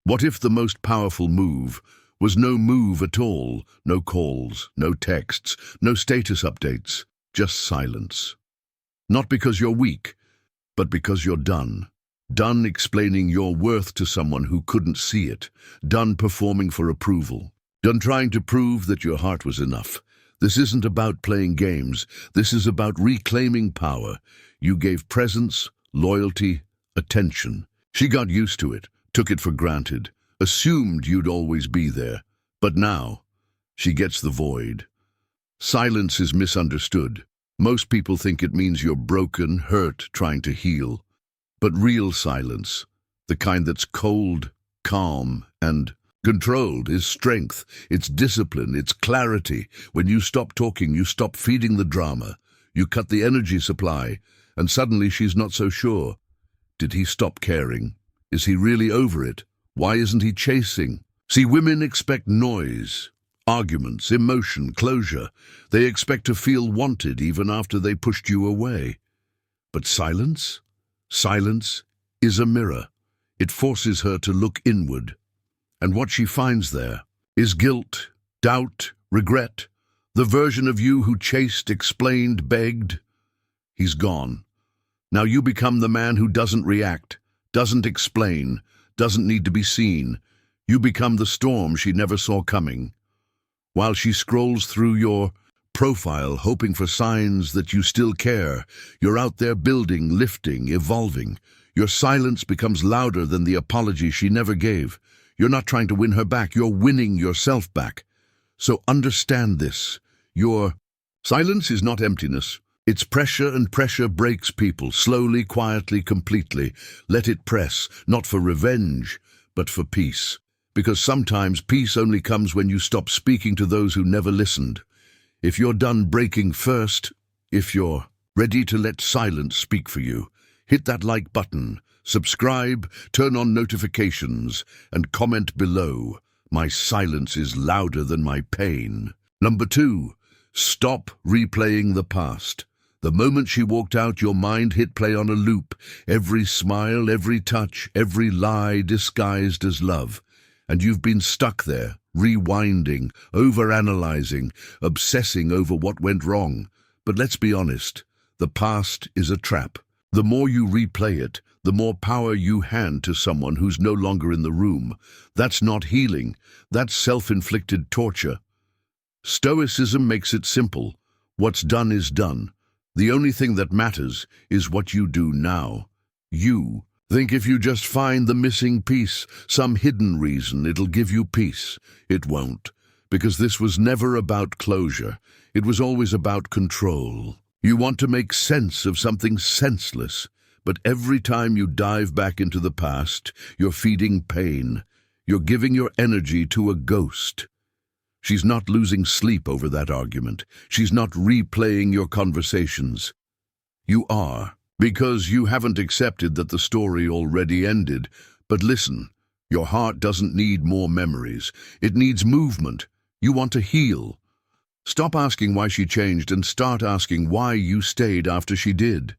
What if the most powerful move was no move at all? No calls, no texts, no status updates, just silence. Not because you're weak, but because you're done. Done explaining your worth to someone who couldn't see it. Done performing for approval. Done trying to prove that your heart was enough. This isn't about playing games. This is about reclaiming power. You gave presence, loyalty, attention. She got used to it, took it for granted, assumed you'd always be there. But now, she gets the void. Silence is misunderstood. Most people think it means you're broken, hurt, trying to heal. But real silence, the kind that's cold, calm, and controlled, is strength. It's discipline, it's clarity. When you stop talking, you stop feeding the drama. You cut the energy supply, and suddenly she's not so sure. Did he stop caring? Is he really over it? Why isn't he chasing? See, women expect noise, arguments, emotion, closure. They expect to feel wanted even after they pushed you away. But silence? Silence is a mirror. It forces her to look inward. And what she finds there is guilt, doubt, regret. The version of you who chased, explained, begged. He's gone. Now you become the man who doesn't react, doesn't explain, doesn't need to be seen. You become the storm she never saw coming. While she scrolls through your profile, hoping for signs that you still care, you're out there building, lifting, evolving. Your silence becomes louder than the apology she never gave. You're not trying to win her back, you're winning yourself back. So understand this. Your silence is not emptiness. It's pressure, and pressure breaks people, slowly, quietly, completely. Let it press, not for revenge, but for peace. Because sometimes peace only comes when you stop speaking to those who never listened. If you're done breaking first, if you're ready to let silence speak for you, hit that like button, subscribe, turn on notifications, and comment below. My silence is louder than my pain. Number 2, stop replaying the past. The moment she walked out, your mind hit play on a loop. Every smile, every touch, every lie disguised as love. And you've been stuck there, rewinding, overanalyzing, obsessing over what went wrong. But let's be honest, the past is a trap. The more you replay it, the more power you hand to someone who's no longer in the room. That's not healing, that's self-inflicted torture. Stoicism makes it simple. What's done is done. The only thing that matters is what you do now. You think if you just find the missing piece, some hidden reason, it'll give you peace. It won't, because this was never about closure. It was always about control. You want to make sense of something senseless, but every time you dive back into the past, you're feeding pain. You're giving your energy to a ghost. She's not losing sleep over that argument. She's not replaying your conversations. You are, because you haven't accepted that the story already ended. But listen, your heart doesn't need more memories. It needs movement. You want to heal. Stop asking why she changed and start asking why you stayed after she did.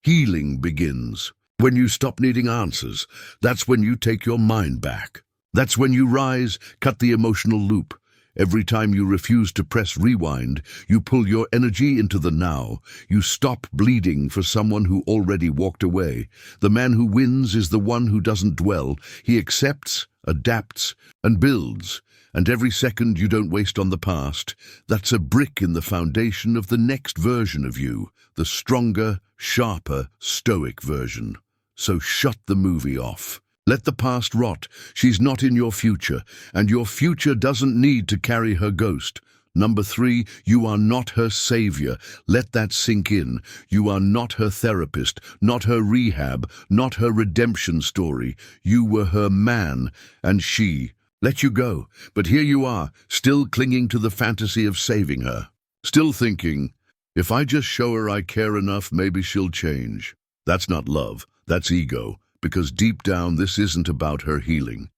Healing begins when you stop needing answers. That's when you take your mind back. That's when you rise, cut the emotional loop. Every time you refuse to press rewind, you pull your energy into the now. You stop bleeding for someone who already walked away. The man who wins is the one who doesn't dwell. He accepts, adapts, and builds. And every second you don't waste on the past, that's a brick in the foundation of the next version of you, the stronger, sharper, stoic version. So shut the movie off. Let the past rot. She's not in your future, and your future doesn't need to carry her ghost. Number 3, you are not her savior. Let that sink in. You are not her therapist, not her rehab, not her redemption story. You were her man, and she let you go. But here you are, still clinging to the fantasy of saving her. Still thinking, if I just show her I care enough, maybe she'll change. That's not love, that's ego. Because deep down, this isn't about her healing.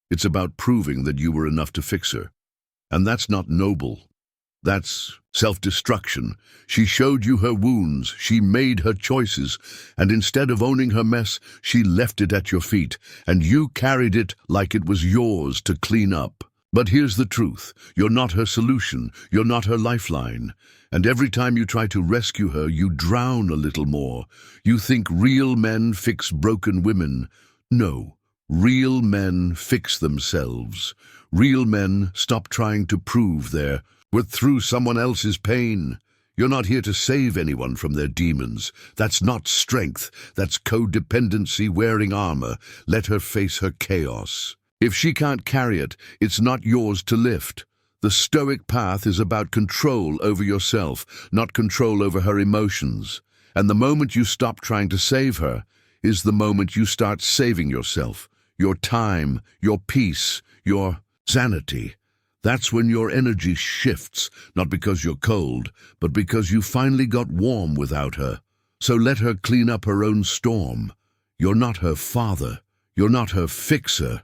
It's about proving that you were enough to fix her. And that's not noble. That's self-destruction. She showed you her wounds, she made her choices, and instead of owning her mess, she left it at your feet, and you carried it like it was yours to clean up. But here's the truth. You're not her solution. You're not her lifeline. And every time you try to rescue her, you drown a little more. You think real men fix broken women. No, real men fix themselves. Real men stop trying to prove they're through someone else's pain. You're not here to save anyone from their demons. That's not strength. That's codependency wearing armor. Let her face her chaos. If she can't carry it, it's not yours to lift. The Stoic path is about control over yourself, not control over her emotions. And the moment you stop trying to save her is the moment you start saving yourself, your time, your peace, your sanity. That's when your energy shifts, not because you're cold, but because you finally got warm without her. So let her clean up her own storm. You're not her father. You're not her fixer.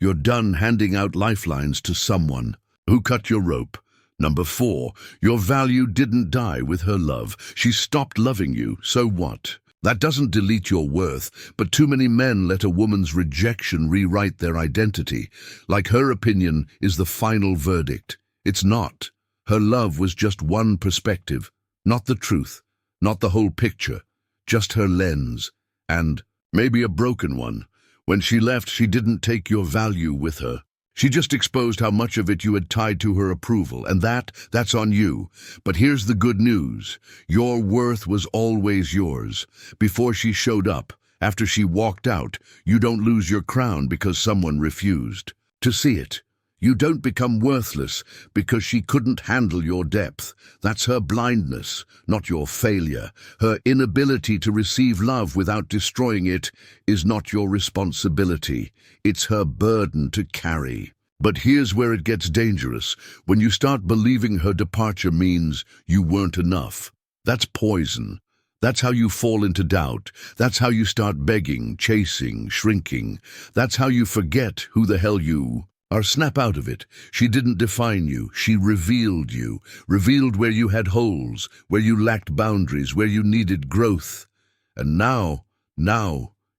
You're done handing out lifelines to someone who cut your rope. Number 4, your value didn't die with her love. She stopped loving you, so what? That doesn't delete your worth, but too many men let a woman's rejection rewrite their identity, like her opinion is the final verdict. It's not. Her love was just one perspective, not the truth, not the whole picture, just her lens, and maybe a broken one. When she left, she didn't take your value with her. She just exposed how much of it you had tied to her approval, and that's on you. But here's the good news. Your worth was always yours. Before she showed up, after she walked out, you don't lose your crown because someone refused to see it. You don't become worthless because she couldn't handle your depth. That's her blindness, not your failure. Her inability to receive love without destroying it is not your responsibility. It's her burden to carry. But here's where it gets dangerous. When you start believing her departure means you weren't enough. That's poison. That's how you fall into doubt. That's how you start begging, chasing, shrinking. That's how you forget who the hell you or snap out of it. She didn't define you. She revealed you. Revealed where you had holes, where you lacked boundaries, where you needed growth. And now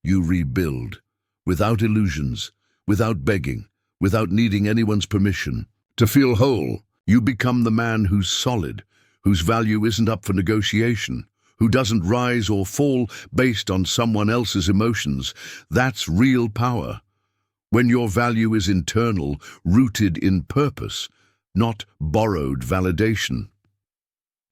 you rebuild. Without illusions, without begging, without needing anyone's permission. To feel whole, you become the man who's solid, whose value isn't up for negotiation, who doesn't rise or fall based on someone else's emotions. That's real power. When your value is internal, rooted in purpose, not borrowed validation.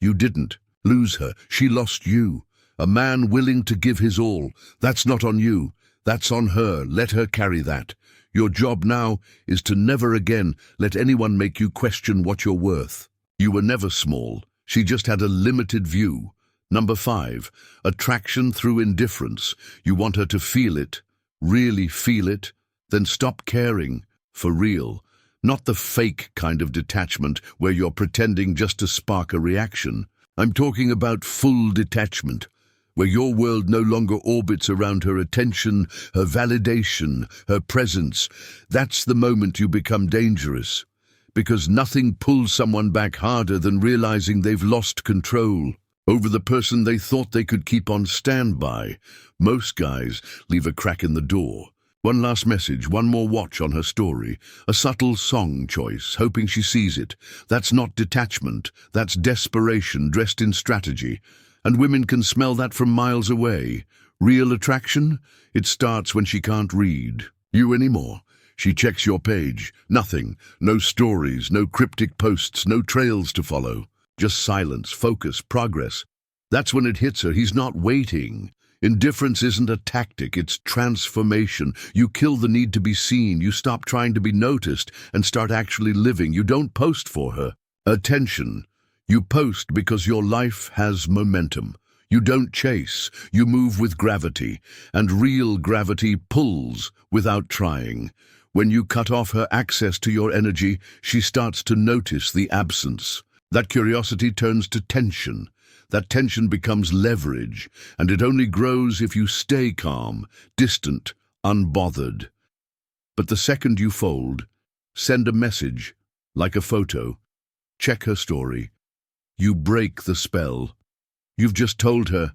You didn't lose her. She lost you. A man willing to give his all. That's not on you. That's on her. Let her carry that. Your job now is to never again let anyone make you question what you're worth. You were never small. She just had a limited view. Number 5, attraction through indifference. You want her to feel it, really feel it. Then stop caring, for real. Not the fake kind of detachment where you're pretending just to spark a reaction. I'm talking about full detachment, where your world no longer orbits around her attention, her validation, her presence. That's the moment you become dangerous, because nothing pulls someone back harder than realizing they've lost control over the person they thought they could keep on standby. Most guys leave a crack in the door. One last message, one more watch on her story, a subtle song choice, hoping she sees it. That's not detachment, that's desperation dressed in strategy. And women can smell that from miles away. Real attraction? It starts when she can't read you anymore. She checks your page. Nothing. No stories, no cryptic posts, no trails to follow. Just silence, focus, progress. That's when it hits her. He's not waiting. Indifference isn't a tactic, it's transformation. You kill the need to be seen, you stop trying to be noticed, and start actually living. You don't post for her attention. You post because your life has momentum. You don't chase, you move with gravity, and real gravity pulls without trying. When you cut off her access to your energy, she starts to notice the absence. That curiosity turns to tension. That tension becomes leverage, and it only grows if you stay calm, distant, unbothered. But the second you fold, send a message, like a photo, Check her story. You break the spell. You've just told her,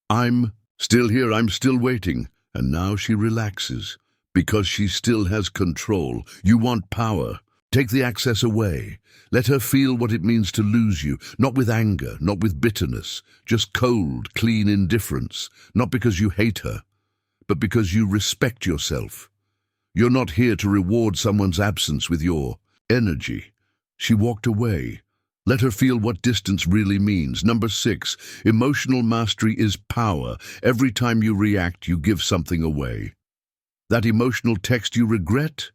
I'm still here, I'm still waiting. And now she relaxes because she still has control. You want power. Take the access away. Let her feel what it means to lose you, not with anger, not with bitterness, just cold, clean indifference, not because you hate her, but because you respect yourself. You're not here to reward someone's absence with your energy. She walked away. Let her feel what distance really means. Number 6, emotional mastery is power. Every time you react, you give something away. That emotional text you regret,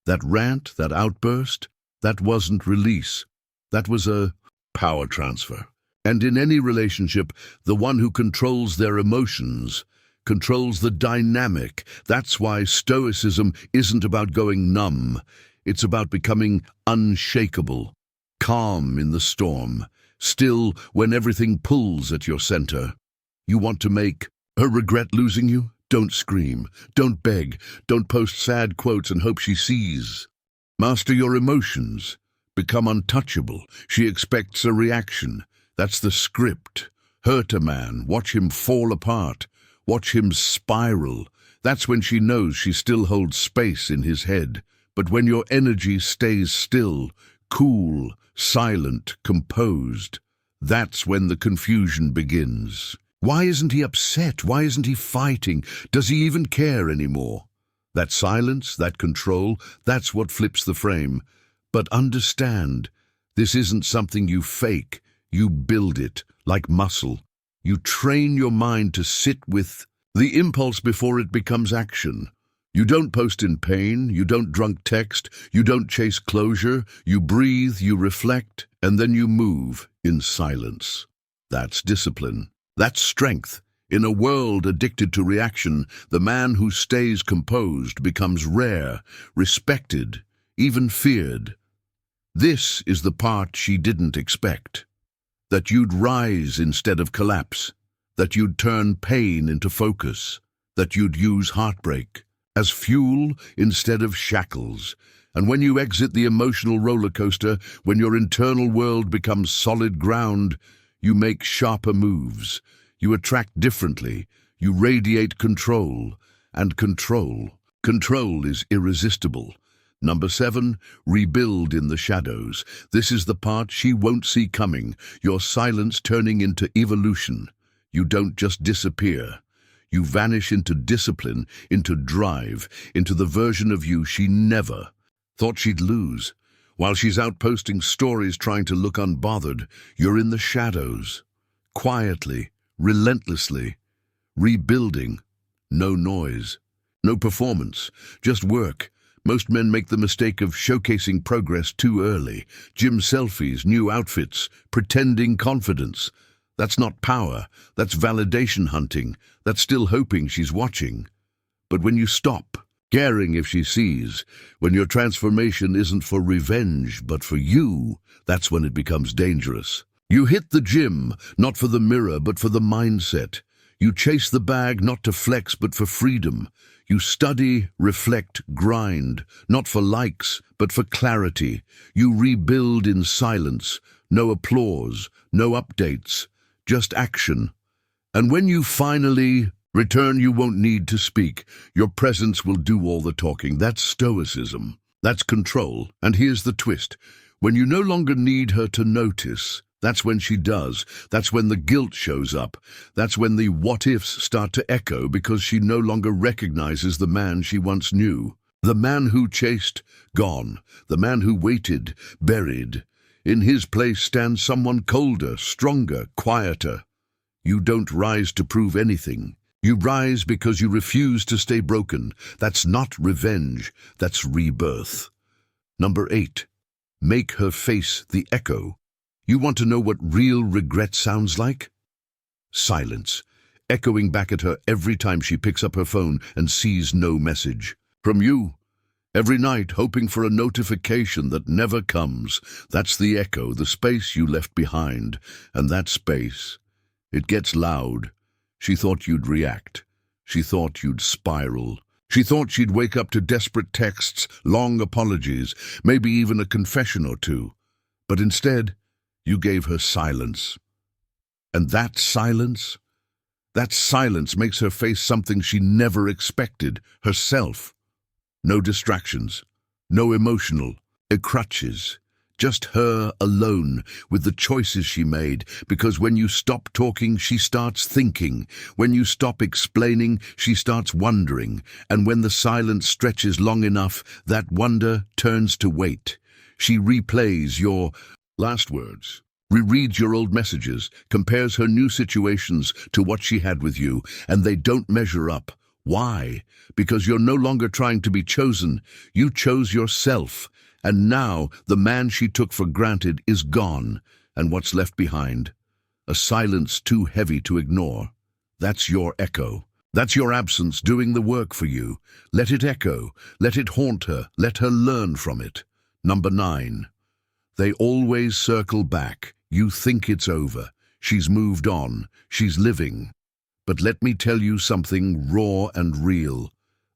that rant, that outburst, that wasn't release. That was a power transfer. And in any relationship, the one who controls their emotions controls the dynamic. That's why stoicism isn't about going numb. It's about becoming unshakable, calm in the storm, still when everything pulls at your center. You want to make her regret losing you? Don't scream, don't beg, don't post sad quotes and hope she sees. Master your emotions. Become untouchable. She expects a reaction. That's the script. Hurt a man, watch him fall apart, watch him spiral. That's when she knows she still holds space in his head. But when your energy stays still, cool, silent, composed, that's when the confusion begins. Why isn't he upset? Why isn't he fighting? Does he even care anymore? That silence, that control, that's what flips the frame. But understand, this isn't something you fake. You build it, like muscle. You train your mind to sit with the impulse before it becomes action. You don't post in pain, you don't drunk text, you don't chase closure, you breathe, you reflect, and then you move in silence. That's discipline. That's strength. In a world addicted to reaction, the man who stays composed becomes rare, respected, even feared. This is the part she didn't expect. That you'd rise instead of collapse. That you'd turn pain into focus. That you'd use heartbreak as fuel instead of shackles. And when you exit the emotional roller coaster, when your internal world becomes solid ground, you make sharper moves. You attract differently. You radiate control. And control is irresistible. Number 7, rebuild in the shadows. This is the part she won't see coming. Your silence turning into evolution. You don't just disappear. You vanish into discipline, into drive, into the version of you she never thought she'd lose. While she's out posting stories trying to look unbothered, you're in the shadows, quietly, relentlessly, rebuilding. No noise, no performance, just work. Most men make the mistake of showcasing progress too early. Gym selfies, new outfits, pretending confidence. That's not power, that's validation hunting. That's still hoping she's watching. But when you stop, caring if she sees, when your transformation isn't for revenge but for you, that's when it becomes dangerous. You hit the gym, not for the mirror but for the mindset. You chase the bag not to flex but for freedom. You study, reflect, grind, not for likes but for clarity. You rebuild in silence, no applause, no updates, just action. And when you finally return, you won't need to speak. Your presence will do all the talking. That's stoicism. That's control. And here's the twist. When you no longer need her to notice, that's when she does. That's when the guilt shows up. That's when the what-ifs start to echo because she no longer recognizes the man she once knew. The man who chased, gone. The man who waited, buried. In his place stands someone colder, stronger, quieter. You don't rise to prove anything. You rise because you refuse to stay broken. That's not revenge. That's rebirth. Number 8. Make her face the echo. You want to know what real regret sounds like? Silence, echoing back at her every time she picks up her phone and sees no message. From you. Every night, hoping for a notification that never comes. That's the echo, the space you left behind. And that space, it gets loud. She thought you'd react. She thought you'd spiral. She thought she'd wake up to desperate texts, long apologies, maybe even a confession or two. But instead, you gave her silence. And that silence makes her face something she never expected, herself. No distractions, no emotional crutches. Just her alone with the choices she made, because when you stop talking, she starts thinking. When you stop explaining, she starts wondering. And when the silence stretches long enough, that wonder turns to wait. She replays your last words, rereads your old messages, compares her new situations to what she had with you, and they don't measure up. Why? Because you're no longer trying to be chosen. You chose yourself. And now the man she took for granted is gone, and what's left behind? A silence too heavy to ignore. That's your echo. That's your absence doing the work for you. Let it echo. Let it haunt her. Let her learn from it. Number 9. They always circle back. You think it's over. She's moved on. She's living. But let me tell you something raw and real.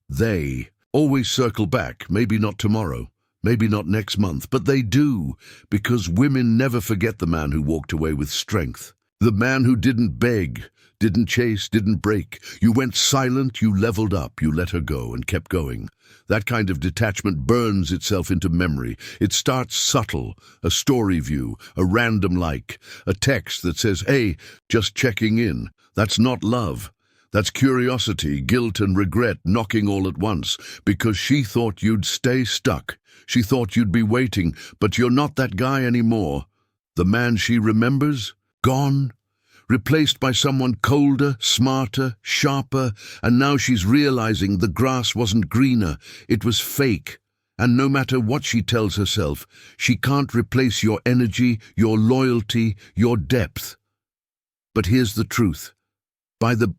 They always circle back, maybe not tomorrow. Maybe not next month, but they do, because women never forget the man who walked away with strength. The man who didn't beg, didn't chase, didn't break. You went silent, you leveled up, you let her go and kept going. That kind of detachment burns itself into memory. It starts subtle, a story view, a random like, a text that says, "Hey, just checking in." That's not love. That's curiosity, guilt and regret knocking all at once, because she thought you'd stay stuck. She thought you'd be waiting, but you're not that guy anymore. The man she remembers? Gone. Replaced by someone colder, smarter, sharper, and now she's realizing the grass wasn't greener, it was fake. And no matter what she tells herself, she can't replace your energy, your loyalty, your depth. But here's the truth. By the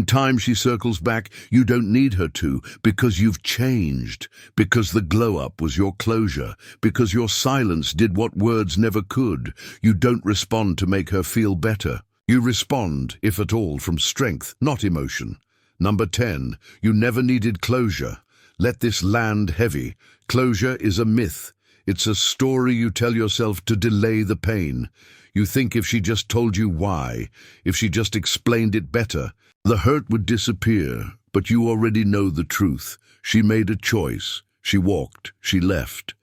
time she circles back, you don't need her to, because you've changed, because the glow-up was your closure, because your silence did what words never could. You don't respond to make her feel better. You respond, if at all, from strength, not emotion. Number 10, you never needed closure. Let this land heavy. Closure is a myth. It's a story you tell yourself to delay the pain. You think if she just told you why, if she just explained it better, the hurt would disappear, but you already know the truth. She made a choice. She walked. She left.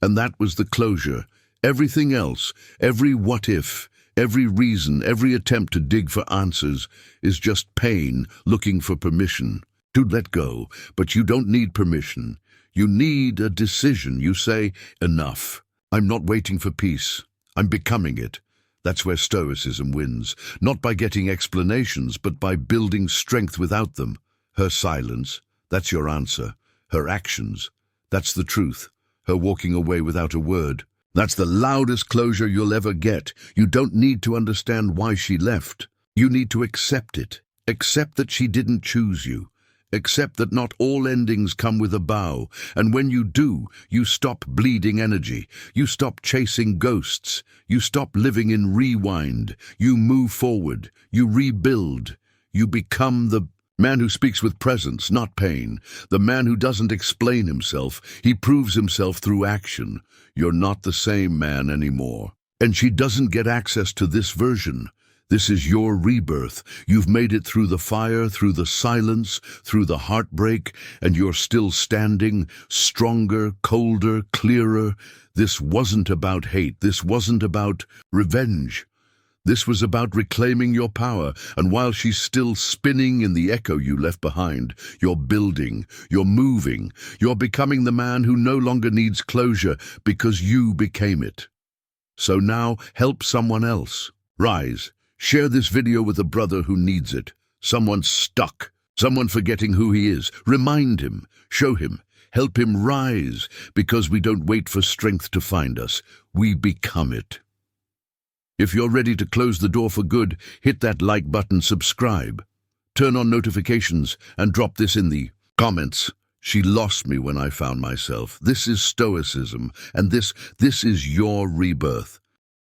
And that was the closure. Everything else, every what if, every reason, every attempt to dig for answers is just pain looking for permission to let go. But you don't need permission. You need a decision. You say, enough. I'm not waiting for peace. I'm becoming it. That's where stoicism wins, not by getting explanations, but by building strength without them. Her silence, that's your answer. Her actions, that's the truth. Her walking away without a word, that's the loudest closure you'll ever get. You don't need to understand why she left. You need to accept it. Accept that she didn't choose you. Accept that not all endings come with a bow, and when you do, you stop bleeding energy. You stop chasing ghosts. You stop living in rewind. You move forward. You rebuild. You become the man who speaks with presence, not pain. The man who doesn't explain himself. He proves himself through action. You're not the same man anymore. And she doesn't get access to this version. This is your rebirth. You've made it through the fire, through the silence, through the heartbreak, and you're still standing, stronger, colder, clearer. This wasn't about hate. This wasn't about revenge. This was about reclaiming your power, and while she's still spinning in the echo you left behind, you're building, you're moving, you're becoming the man who no longer needs closure because you became it. So now help someone else. Rise. Share this video with a brother who needs it. Someone stuck. Someone forgetting who he is. Remind him. Show him. Help him rise, because we don't wait for strength to find us. We become it. If you're ready to close the door for good, hit that like button, subscribe. Turn on notifications and drop this in the comments. She lost me when I found myself. This is stoicism, and this is your rebirth.